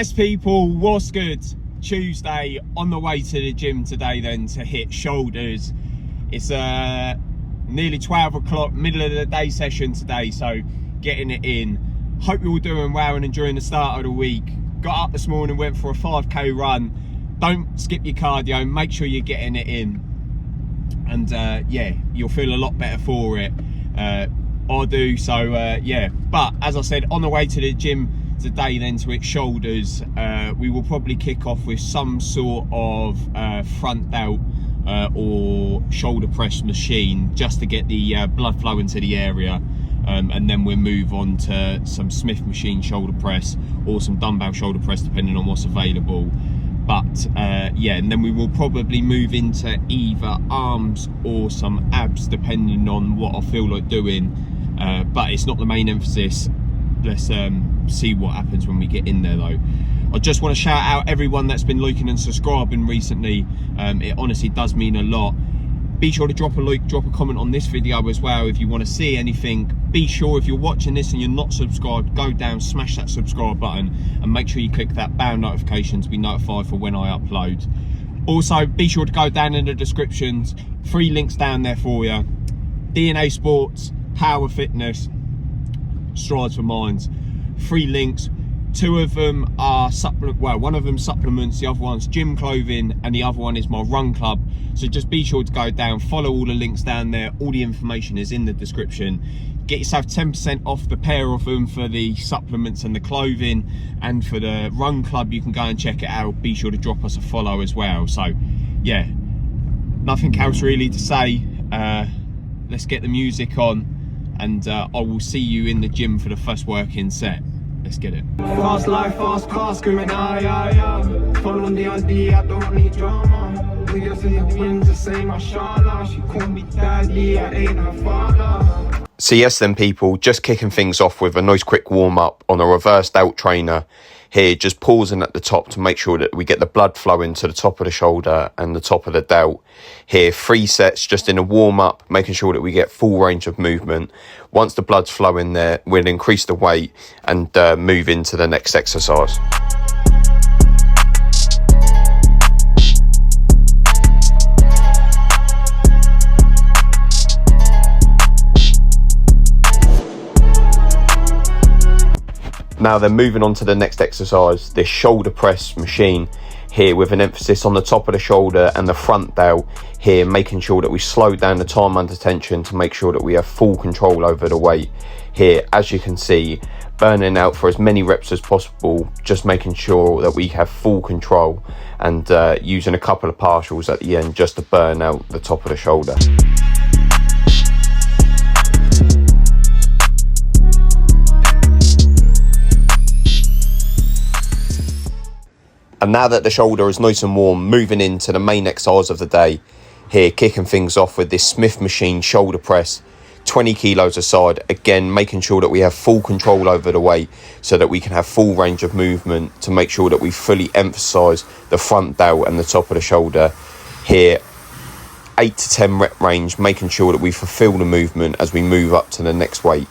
Yes people, what's good? Tuesday, on the way to the gym today then to hit shoulders. It's nearly 12 o'clock, middle of the day session today, so getting it in. Hope you're all doing well and enjoying the start of the week. Got up this morning, went for a 5k run. Don't skip your cardio, make sure you're getting it in. And yeah, you'll feel a lot better for it. I do, so yeah. But as I said, on the way to the gym today then to hit shoulders, we will probably kick off with some sort of front delt or shoulder press machine just to get the blood flow into the area, and then we'll move on to some Smith machine shoulder press or some dumbbell shoulder press depending on what's available. But yeah, and then we will probably move into either arms or some abs depending on what I feel like doing, but it's not the main emphasis. Let's see what happens when we get in there though. I just want to shout out everyone that's been liking and subscribing recently. It honestly does mean a lot. Be sure to drop a like, drop a comment on this video as well if you want to see anything. Be sure if you're watching this and you're not subscribed, go down, smash that subscribe button and make sure you click that bell notification to be notified for when I upload. Also, be sure to go down in the descriptions, 3 links down there for you. DNA Sports, Power.Fitness, Strides for Minds, 3 links. 2 of them are one of them supplements, the other one's gym clothing, and the other one is my run club. So just be sure to go down, follow all the links down there. All the information is in the description. Get yourself 10% off the pair of them for the supplements and the clothing, and for the run club you can go and check it out. Be sure to drop us a follow as well. So yeah, nothing else really to say. Let's get the music on, and I will see you in the gym for the first working set. Let's get it. Fast life, fast car, screaming aye. Fall on the ID, I don't need drama. Niggas in the winds, the same, mashallah. She call me daddy, I ain't her father. So yes then people, just kicking things off with a nice quick warm up on a reverse delt trainer. Here, just pausing at the top to make sure that we get the blood flowing to the top of the shoulder and the top of the delt. Here, 3 sets just in a warm up, making sure that we get full range of movement. Once the blood's flowing there, we'll increase the weight and move into the next exercise. Now then, moving on to the next exercise, this shoulder press machine here, with an emphasis on the top of the shoulder and the front delt here, making sure that we slow down the time under tension to make sure that we have full control over the weight. Here, as you can see, burning out for as many reps as possible, just making sure that we have full control, and using a couple of partials at the end just to burn out the top of the shoulder. And now that the shoulder is nice and warm, moving into the main exercise of the day. Here, kicking things off with this Smith machine shoulder press, 20 kilos aside. Again, making sure that we have full control over the weight so that we can have full range of movement to make sure that we fully emphasize the front delt and the top of the shoulder. Here, 8 to 10 rep range, making sure that we fulfill the movement as we move up to the next weight.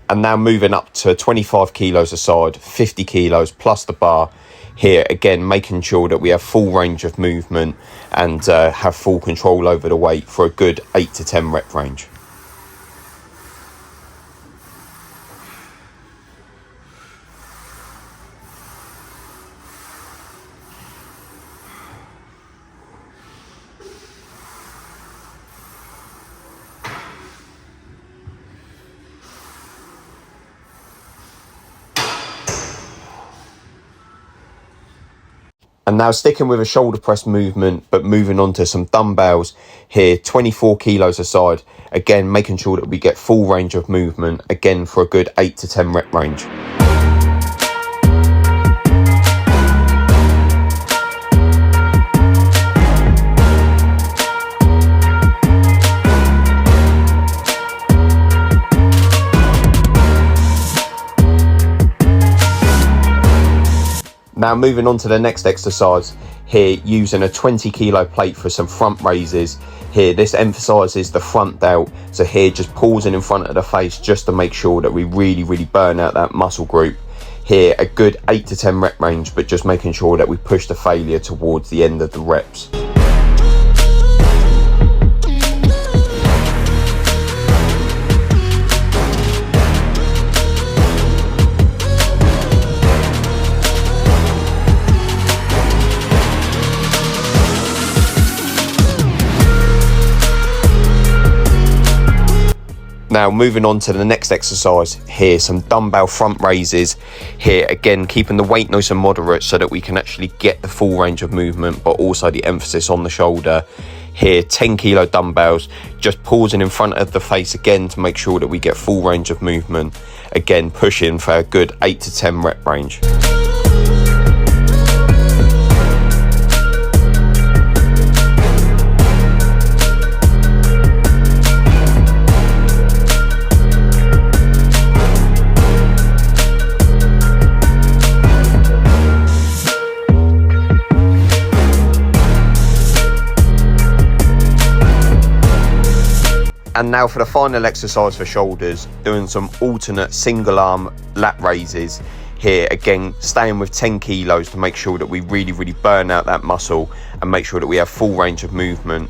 And now moving up to 25 kilos aside, 50 kilos plus the bar. Here again, making sure that we have full range of movement and have full control over the weight for a good 8 to 10 rep range. And now sticking with a shoulder press movement, but moving on to some dumbbells. Here, 24 kilos aside. Again, making sure that we get full range of movement, again for a good 8 to 10 rep range. Now moving on to the next exercise here, using a 20 kilo plate for some front raises. Here, this emphasises the front delt, so here just pausing in front of the face just to make sure that we really burn out that muscle group. Here, a good 8 to 10 rep range, but just making sure that we push the failure towards the end of the reps. Now moving on to the next exercise here, some dumbbell front raises. Here again, keeping the weight nice and moderate so that we can actually get the full range of movement, but also the emphasis on the shoulder. Here, 10 kilo dumbbells, just pausing in front of the face again to make sure that we get full range of movement. Again, pushing for a good 8 to 10 rep range. And now for the final exercise for shoulders, doing some alternate single arm lat raises. Here again, staying with 10 kilos to make sure that we really burn out that muscle and make sure that we have full range of movement.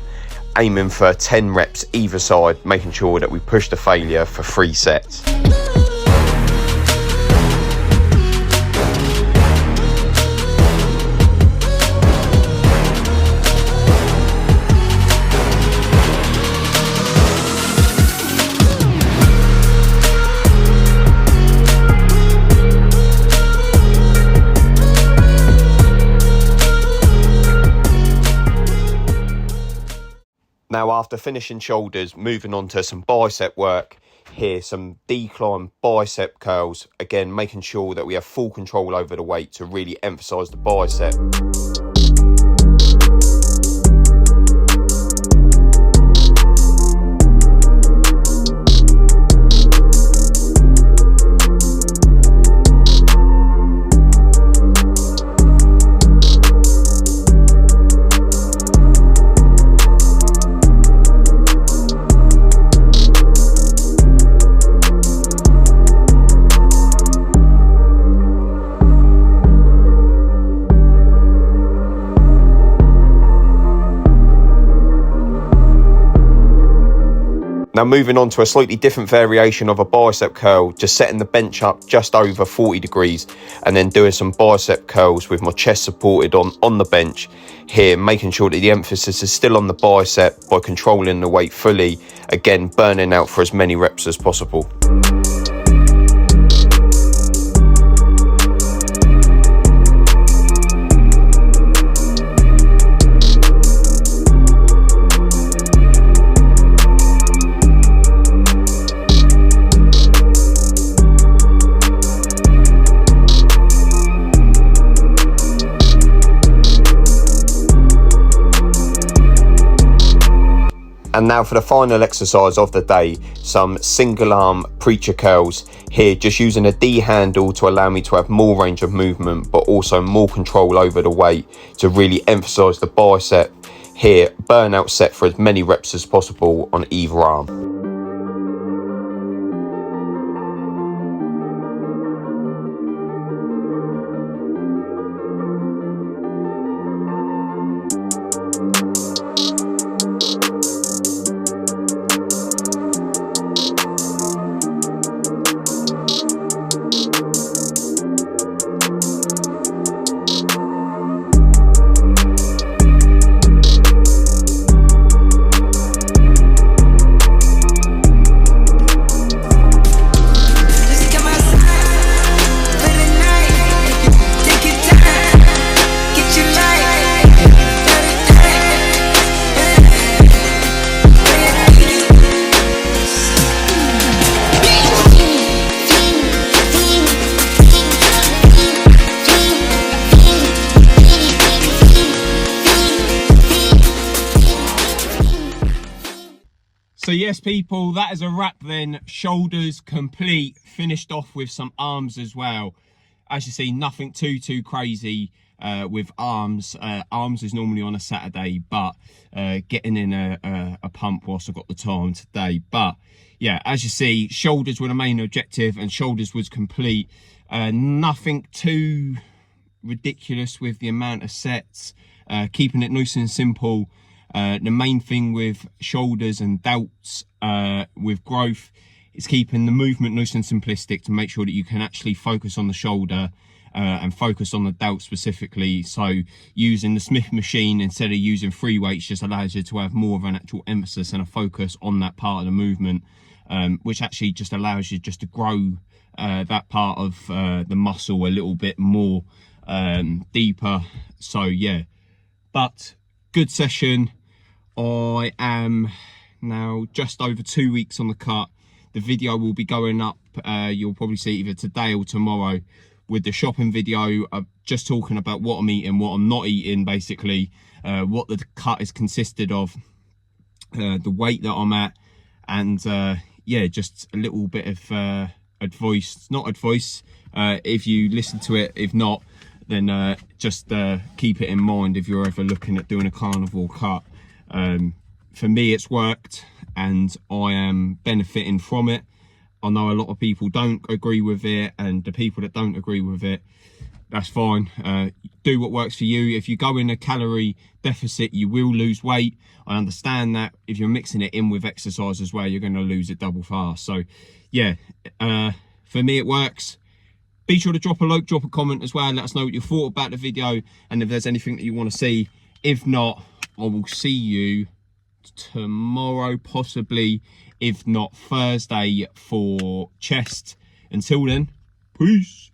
Aiming for 10 reps either side, making sure that we push the failure for 3 sets. Now after finishing shoulders, moving on to some bicep work. Here, some decline bicep curls. Again, making sure that we have full control over the weight to really emphasise the bicep. Now moving on to a slightly different variation of a bicep curl, just setting the bench up just over 40 degrees and then doing some bicep curls with my chest supported on the bench. Here, making sure that the emphasis is still on the bicep by controlling the weight fully, again burning out for as many reps as possible. And now for the final exercise of the day, some single arm preacher curls. Here, just using a D handle to allow me to have more range of movement, but also more control over the weight to really emphasize the bicep. Here, burnout set for as many reps as possible on either arm. So yes people, that is a wrap then. Shoulders complete, finished off with some arms as well. as you see, nothing too crazy with arms. Arms is normally on a Saturday, but getting in a pump whilst I've got the time today. But yeah, as you see, shoulders were the main objective, and shoulders was complete. Nothing too ridiculous with the amount of sets, keeping it nice and simple. The main thing with shoulders and delts with growth is keeping the movement nice and simplistic to make sure that you can actually focus on the shoulder and focus on the delt specifically. So using the Smith machine instead of using free weights just allows you to have more of an actual emphasis and a focus on that part of the movement, which actually just allows you just to grow that part of the muscle a little bit more deeper. So yeah, but good session. I am now just over 2 weeks on the cut. The video will be going up, you'll probably see either today or tomorrow, with the shopping video of just talking about what I'm eating, what I'm not eating, basically, what the cut is consisted of, the weight that I'm at, and yeah, just a little bit of advice, not advice, if you listen to it. If not, then just keep it in mind if you're ever looking at doing a carnivore cut. For me, it's worked and I am benefiting from it. I know a lot of people don't agree with it, and the people that don't agree with it, that's fine. Do what works for you. If you go in a calorie deficit, you will lose weight. I understand that. If you're mixing it in with exercise as well, you're going to lose it double fast. So yeah, for me it works. Be sure to drop a like, drop a comment as well, let us know what you thought about the video and if there's anything that you want to see. If not, I will see you tomorrow, possibly, if not Thursday, for chest. Until then, peace.